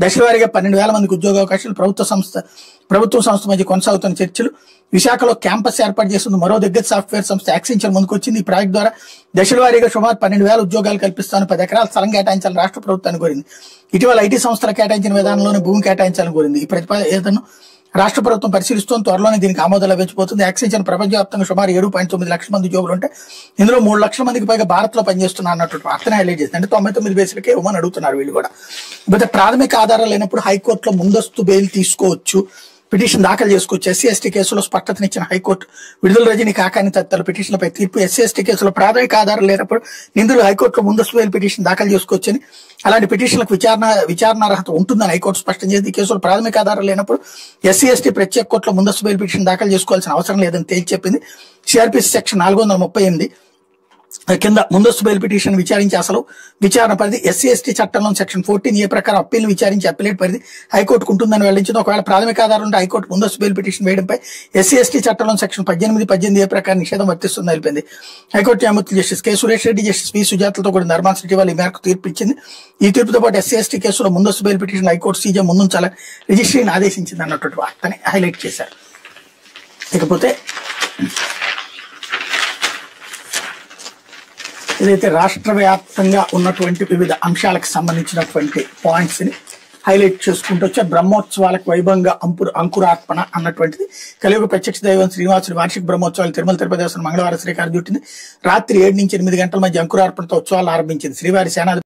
దశలవారీగా 12,000 మందికి ఉద్యోగ అవకాశాలు. ప్రభుత్వ సంస్థ మధ్య కొనసాగుతున్న చర్చలు. విశాఖలో క్యాంపస్ ఏర్పాటు చేస్తుంది మరో దిగ్గజ సాఫ్ట్వేర్ సంస్థ యాక్సెంచర్ ముందుకు వచ్చింది. ఈ ప్రాజెక్ట్ ద్వారా దశలవారీగా సుమారు 12,000 ఉద్యోగాలు కల్పిస్తాను, 10 ఎకరాల స్థలం కేటాయించాలని రాష్ట్ర ప్రభుత్వాన్ని కోరింది. ఇటీవల ఐటీ సంస్థలు కేటాయించిన విధానంలోనే భూమి కేటాయించాలని కోరింది. ఈ ప్రతిపాదనను రాష్ట్ర ప్రభుత్వం పరిశీలిస్తూ త్వరలోనే దీనికి ఆమోదం లభించబోతుంది. యాక్సెంచర్ ప్రపంచవ్యాప్తంగా సుమారు 7.9 లక్షల మంది ఉద్యోగులు ఉంటే ఇందులో 3 లక్షల మందికి పైగా భారత్ లో పనిచేస్తున్నారు అన్నట్టు వార్తనే హైలైట్ చేసింది. అంటే 99 బేసులకే ఇవ్వమని అడుగుతున్నారు వీళ్ళు కూడా. అయితే ప్రాథమిక ఆధారాలు లేనప్పుడు హైకోర్టులో ముందస్తు బెయిల్ తీసుకోవచ్చు, పిటిషన్ దాఖలు చేసుకోవచ్చు. ఎస్సీ ఎస్టీ కేసులో స్పష్టతనిచ్చిన హైకోర్టు విడుదల రజనీ కాకాని తదితరుల పిటిషన్లపై తీర్పు. ఎస్సీ ఎస్టీ కేసులో ప్రాథమిక ఆధారాలు లేనప్పుడు నిందులు హైకోర్టులో ముందస్తు బెయిల్ పిటిషన్ దాఖలు చేసుకోవచ్చని, అలాంటి పిటిషన్లకు విచారణార్హత ఉంటుందని హైకోర్టు స్పష్టం చేసింది. ఈ కేసులో ప్రాథమిక ఆధారాలు లేనప్పుడు ఎస్సీ ఎస్టీ ప్రత్యేక కోర్టులో ముందస్తు బెయిల్ పిటిషన్ దాఖలు చేసుకోవాల్సిన అవసరం లేదని తేల్చి చెప్పింది. సిఆర్పిసి సెక్షన్ 438 కింద ముందస్తు బెయిల్ పిటిషన్ విచారించి అసలు విచారణ పరిధి ఎస్సీ ఎస్టీ చట్టంలో సెక్షన్ 14A ప్రకారం అప్పీల్ విచారించి అప్పీలేట్ పరిధి హైకోర్టుకు ఉంటుందని వెల్లడించింది. ఒకవేళ ప్రాథమిక ఆధారం ఉంటే హైకోర్టు ముందస్తు బెయిల్ పిటిషన్ వేయడంపై ఎస్సీ ఎస్టీ చట్టంలో సెక్షన్ 18A ప్రకారం నిషేధం వర్తిస్తుందని తెలిపింది. హైకోర్టు న్యాయమూర్తి justice K Suresh Reddy, justice V సుజాతలతో కూడిన ధర్మాసనం ఇటీవల ఈ మేరకు తీర్పు ఇచ్చింది. ఈ తీర్పుతో పాటు ఎస్సీ ఎస్టీ కేసులో ముందస్తు బెయిల్ పిటిషన్ హైకోర్టు సీజే ముందుంచాలని రిజిస్ట్రీని ఆదేశించింది అన్నటువంటి వార్తని హైలైట్ చేశారు. ఇకపోతే ఏదైతే రాష్ట్ర వ్యాప్తంగా ఉన్నటువంటి వివిధ అంశాలకు సంబంధించినటువంటి పాయింట్స్ ని హైలైట్ చేసుకుంటూ వచ్చే బ్రహ్మోత్సవాలకు వైభవంగా అంకురార్పణ అన్నటువంటిది కలియుగ ప్రత్యక్ష దైవం శ్రీనివాసుడి వార్షిక బ్రహ్మోత్సవాలు తిరుమల తిరుపతి దేవస్థానం మంగళవారం శ్రీకారం చుట్టింది. రాత్రి 7 నుంచి 8 గంటల మధ్య అంకురార్పణతో ఉత్సవాలు ఆరంభించింది. శ్రీవారి సేనాధిపతి